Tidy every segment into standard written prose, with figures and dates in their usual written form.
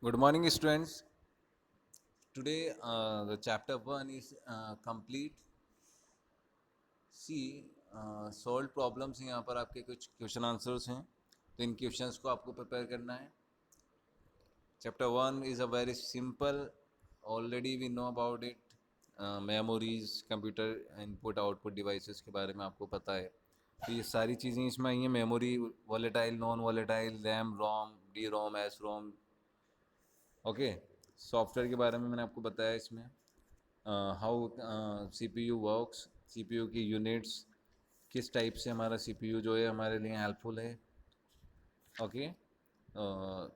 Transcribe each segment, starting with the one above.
Good morning, students. Today, the chapter 1 is complete. See, solved problems यहाँ पर आपके कुछ क्वेश्चन आंसर्स हैं, तो इन क्वेश्चंस को आपको प्रिपेयर करना है. Chapter 1 is a very simple. Already we know about it. Memories, computer input output devices के बारे में आपको पता है. तो ये सारी चीज़ें इसमें आई हैं. Memory, volatile, non volatile, RAM, ROM, D ROM, S ROM. Okay. Software के बारे में मैंने आपको बताया इसमें. हाउ CPU वर्क्स, CPU की यूनिट्स, किस टाइप से हमारा CPU जो है हमारे लिए हेल्पफुल है. Okay.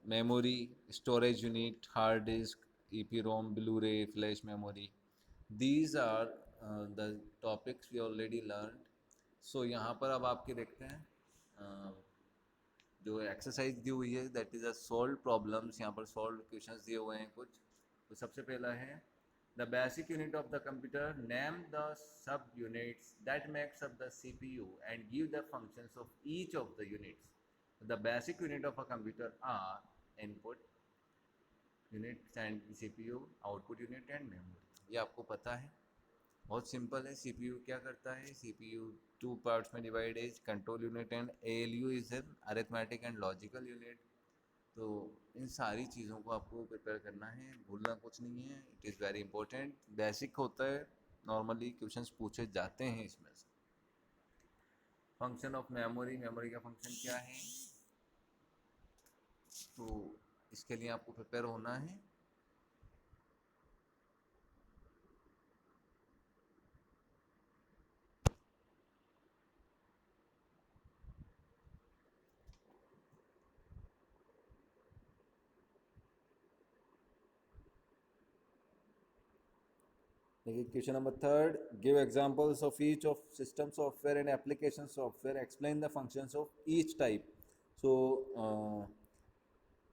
Memory, storage unit, hard disk, EPROM, blu ray, flash memory. These are the topics we already learn. So यहाँ पर अब आपके देखते हैं जो एक्सरसाइज दी हुई है, that is a solve problems. यहाँ पर सॉल्व क्वेश्चंस दिए हुए हैं कुछ. तो सबसे पहला है the basic unit of the computer, name the sub units that makes up the CPU and give the functions of each of the units. The basic unit of a computer are input unit and CPU, output unit and memory. ये आपको पता है, बहुत simple है. CPU क्या करता है? CPU two parts में डिवाइड है, control unit and ALU is an arithmetic and logical unit. तो इन सारी चीज़ों को आपको प्रिपेयर करना है, भूलना कुछ नहीं है. It is very important, basic होता है, नॉर्मली क्वेश्चंस पूछे जाते हैं इसमें से. फंक्शन ऑफ मेमोरी, मेमोरी का फंक्शन क्या है, तो इसके लिए आपको प्रिपेयर होना है. देखिए question number 3, give examples of each of system software and application software, explain the functions of each type. So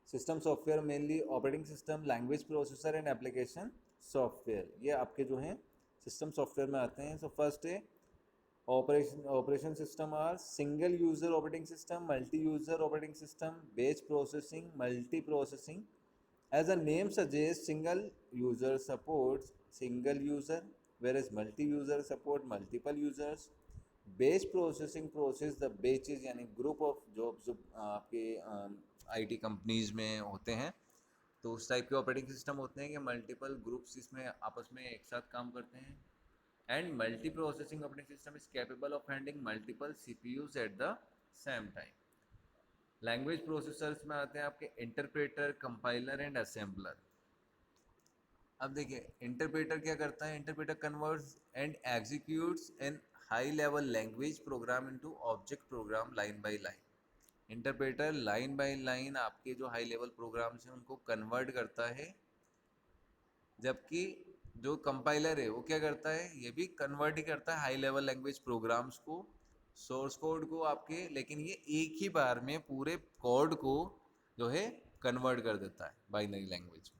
system software mainly operating system, language processor and application software, ये आपके जो हैं सिस्टम सॉफ्टवेयर में आते हैं. So first है operation system are single user operating system, multi user operating system, batch processing, multi processing. As a name suggests, single user supports single user, whereas multi-user support multiple users. Batch processing process the batches यानी group of jobs जो आपके IT companies में होते हैं, तो उस type के operating system होते हैं कि मल्टीपल ग्रुप्स इसमें आपस में एक साथ काम करते हैं. And multi processing operating system is capable of handling multiple CPUs at the same time. Language processors में आते हैं आपके इंटरप्रेटर, कंपाइलर एंड असेंबलर. अब देखिए इंटरप्रेटर क्या करता है, interpreter converts and executes an high level language program into object program line by line. Interpreter line by line आपके जो हाई लेवल प्रोग्राम्स हैं उनको कन्वर्ट करता है, जबकि जो कंपाइलर है वो क्या करता है, ये भी कन्वर्ट ही करता है हाई लेवल लैंग्वेज प्रोग्राम्स को, सोर्स कोड को आपके, लेकिन ये एक ही बार में पूरे कोड को जो है कन्वर्ट कर देता है बाइनरी लैंग्वेज में.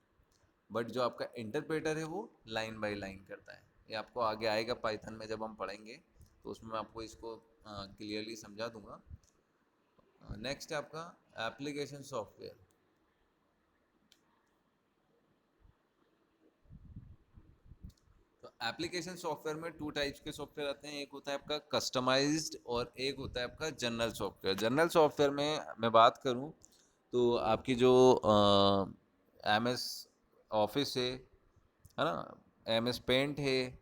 बट जो आपका इंटरप्रेटर है वो लाइन बाय लाइन करता है. ये आपको आगे आएगा पाइथन में जब हम पढ़ेंगे, तो उसमें मैं आपको इसको क्लियरली समझा दूंगा. नेक्स्ट है आपका एप्लीकेशन सॉफ्टवेयर. तो एप्लीकेशन सॉफ्टवेयर में टू टाइप्स के सॉफ्टवेयर आते हैं. एक होता है आपका कस्टमाइज्ड और एक होता है आपका जनरल सॉफ्टवेयर. जनरल सॉफ्टवेयर में मैं बात करूं तो आपकी जो MS ऑफिस है ना, MS पेंट है,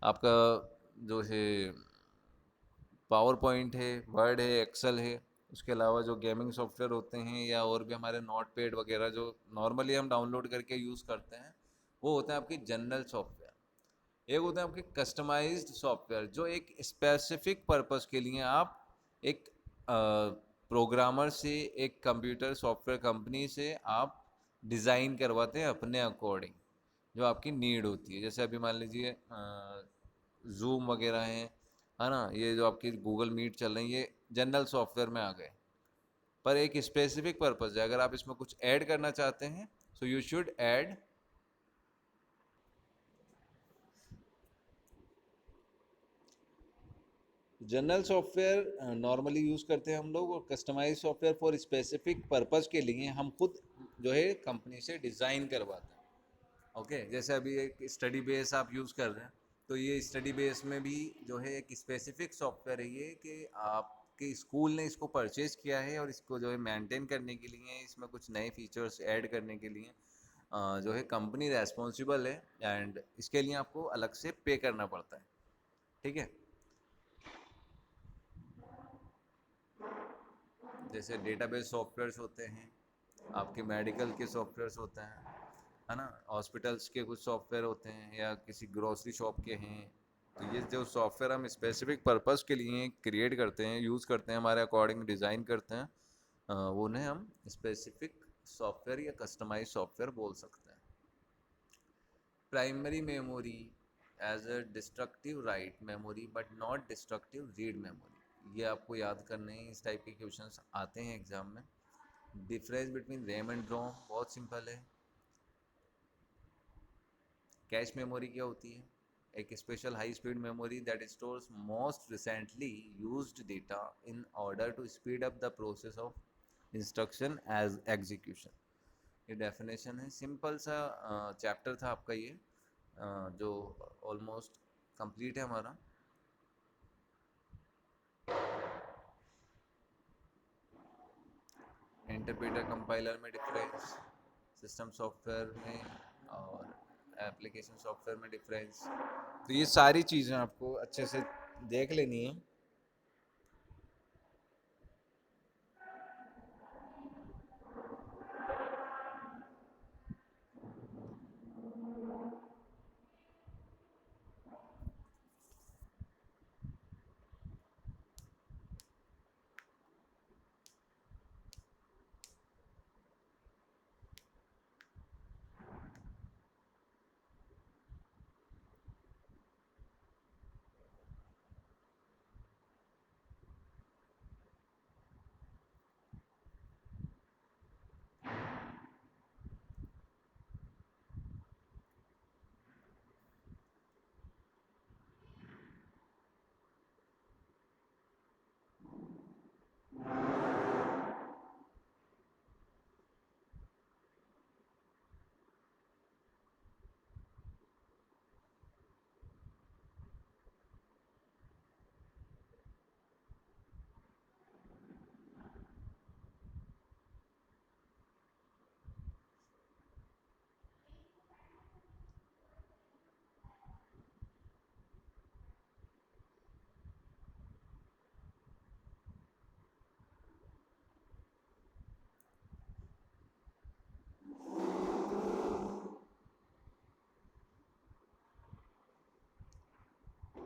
आपका जो है पावर पॉइंट है, वर्ड है, एक्सेल है. उसके अलावा जो गेमिंग सॉफ्टवेयर होते हैं या और भी हमारे नोट पैड वगैरह जो नॉर्मली हम डाउनलोड करके यूज़ करते हैं, वो होता है आपकी जनरल सॉफ्टवेयर. एक होता है आपके कस्टमाइज्ड सॉफ्टवेयर, जो एक स्पेसिफिक पर्पस के लिए आप एक प्रोग्रामर से, एक कंप्यूटर सॉफ्टवेयर कंपनी से आप डिज़ाइन करवाते हैं अपने अकॉर्डिंग, जो आपकी नीड होती है. जैसे अभी मान लीजिए जूम वगैरह है ना, ये जो आपकी गूगल मीट चल रही है, ये जनरल सॉफ्टवेयर में आ गए, पर एक स्पेसिफिक पर्पस है. अगर आप इसमें कुछ ऐड करना चाहते हैं, so you should add general software. Normally use करते हैं हम लोग, और customise software for specific purpose के लिए हम खुद जो है कंपनी से डिज़ाइन करवाता है। ओके, जैसे अभी एक स्टडी बेस आप यूज़ कर रहे हैं, तो ये स्टडी बेस में भी जो है एक स्पेसिफिक सॉफ्टवेयर है ये, कि आपके स्कूल ने इसको परचेज किया है और इसको जो है मेंटेन करने के लिए, इसमें कुछ नए फीचर्स ऐड करने के लिए जो है कंपनी रेस्पॉन्सिबल है, एंड इसके लिए आपको अलग से पे करना पड़ता है। ठीक है, जैसे डेटाबेस सॉफ्टवेयर्स होते हैं, आपके मेडिकल के सॉफ्टवेयर्स होते हैं, है ना, हॉस्पिटल्स के कुछ सॉफ्टवेयर होते हैं, या किसी ग्रोसरी शॉप के हैं। तो ये जो सॉफ्टवेयर हम स्पेसिफिक पर्पस के लिए क्रिएट करते हैं, यूज़ करते हैं, हमारे अकॉर्डिंग डिज़ाइन करते हैं, वो उन्हें हम स्पेसिफिक सॉफ्टवेयर या कस्टमाइज सॉफ्टवेयर बोल सकते हैं। Primary memory as a destructive write memory but not destructive read memory, ये आपको याद करने हैं, इस टाइप के क्वेश्चंस आते हैं एग्जाम में। Difference between RAM and ROM बहुत सिंपल है। कैश मेमोरी क्या होती है? एक special high speed memory that stores most recently used data in order to speed up the process of instruction as execution. ये डेफिनेशन है, simple सा chapter था आपका ये, जो ऑलमोस्ट कंप्लीट है हमारा। इंटरप्रेटर कंपाइलर में डिफरेंस, सिस्टम सॉफ्टवेयर में और एप्लीकेशन सॉफ्टवेयर में डिफरेंस, तो ये सारी चीज़ें आपको अच्छे से देख लेनी है।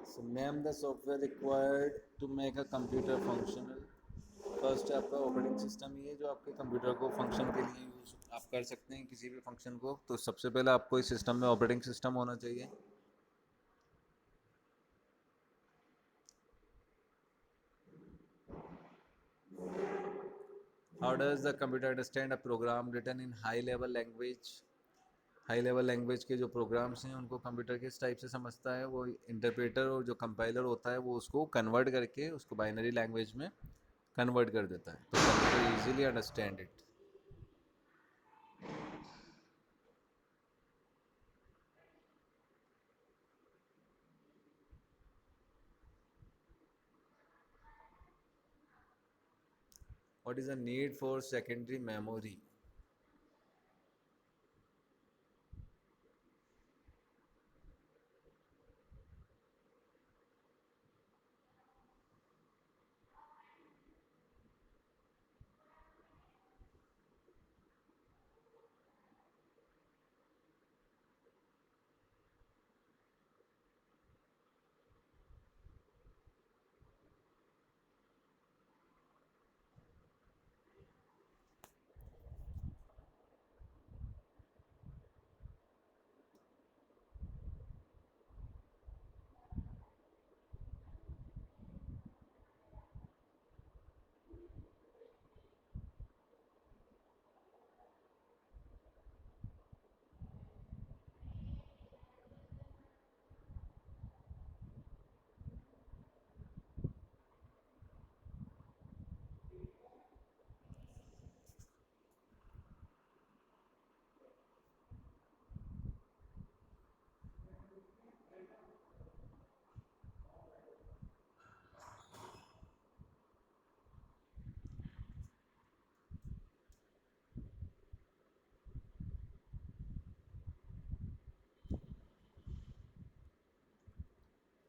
So name the software required to make a computer functional. First है आपका ऑपरेटिंग सिस्टम, ये जो आपके कंप्यूटर को फंक्शन के लिए यूज आप कर सकते हैं किसी भी फंक्शन को, तो सबसे पहले आपको इस सिस्टम में ऑपरेटिंग सिस्टम होना चाहिए। How does the computer understand a program written in high level language? High level language के जो प्रोग्राम्स हैं उनको कंप्यूटर किस टाइप से समझता है? वो इंटरप्रेटर और जो कंपाइलर होता है वो उसको कन्वर्ट करके उसको बाइनरी लैंग्वेज में कन्वर्ट कर देता है, तो computer easily understand it. What is the need for secondary memory?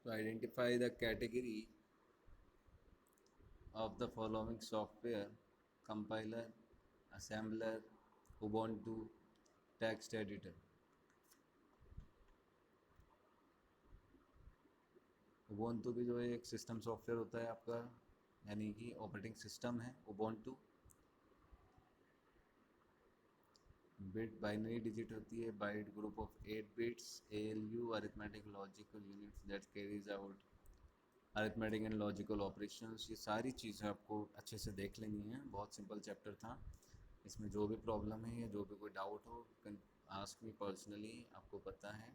to identify the category of the following software: compiler, assembler, Ubuntu, text editor. Ubuntu भी जो है एक सिस्टम सॉफ्टवेयर होता है आपका, यानी कि ऑपरेटिंग सिस्टम है Ubuntu। बिट बाइनरी डिजिट होती है, byte group of 8 bits, ALU arithmetic logical units that carries out arithmetic and logical operations. ये सारी चीज़ें आपको अच्छे से देख लेनी है, बहुत सिंपल चैप्टर था। इसमें जो भी प्रॉब्लम है या जो भी कोई डाउट हो, कैन आस्क मी पर्सनली, आपको पता है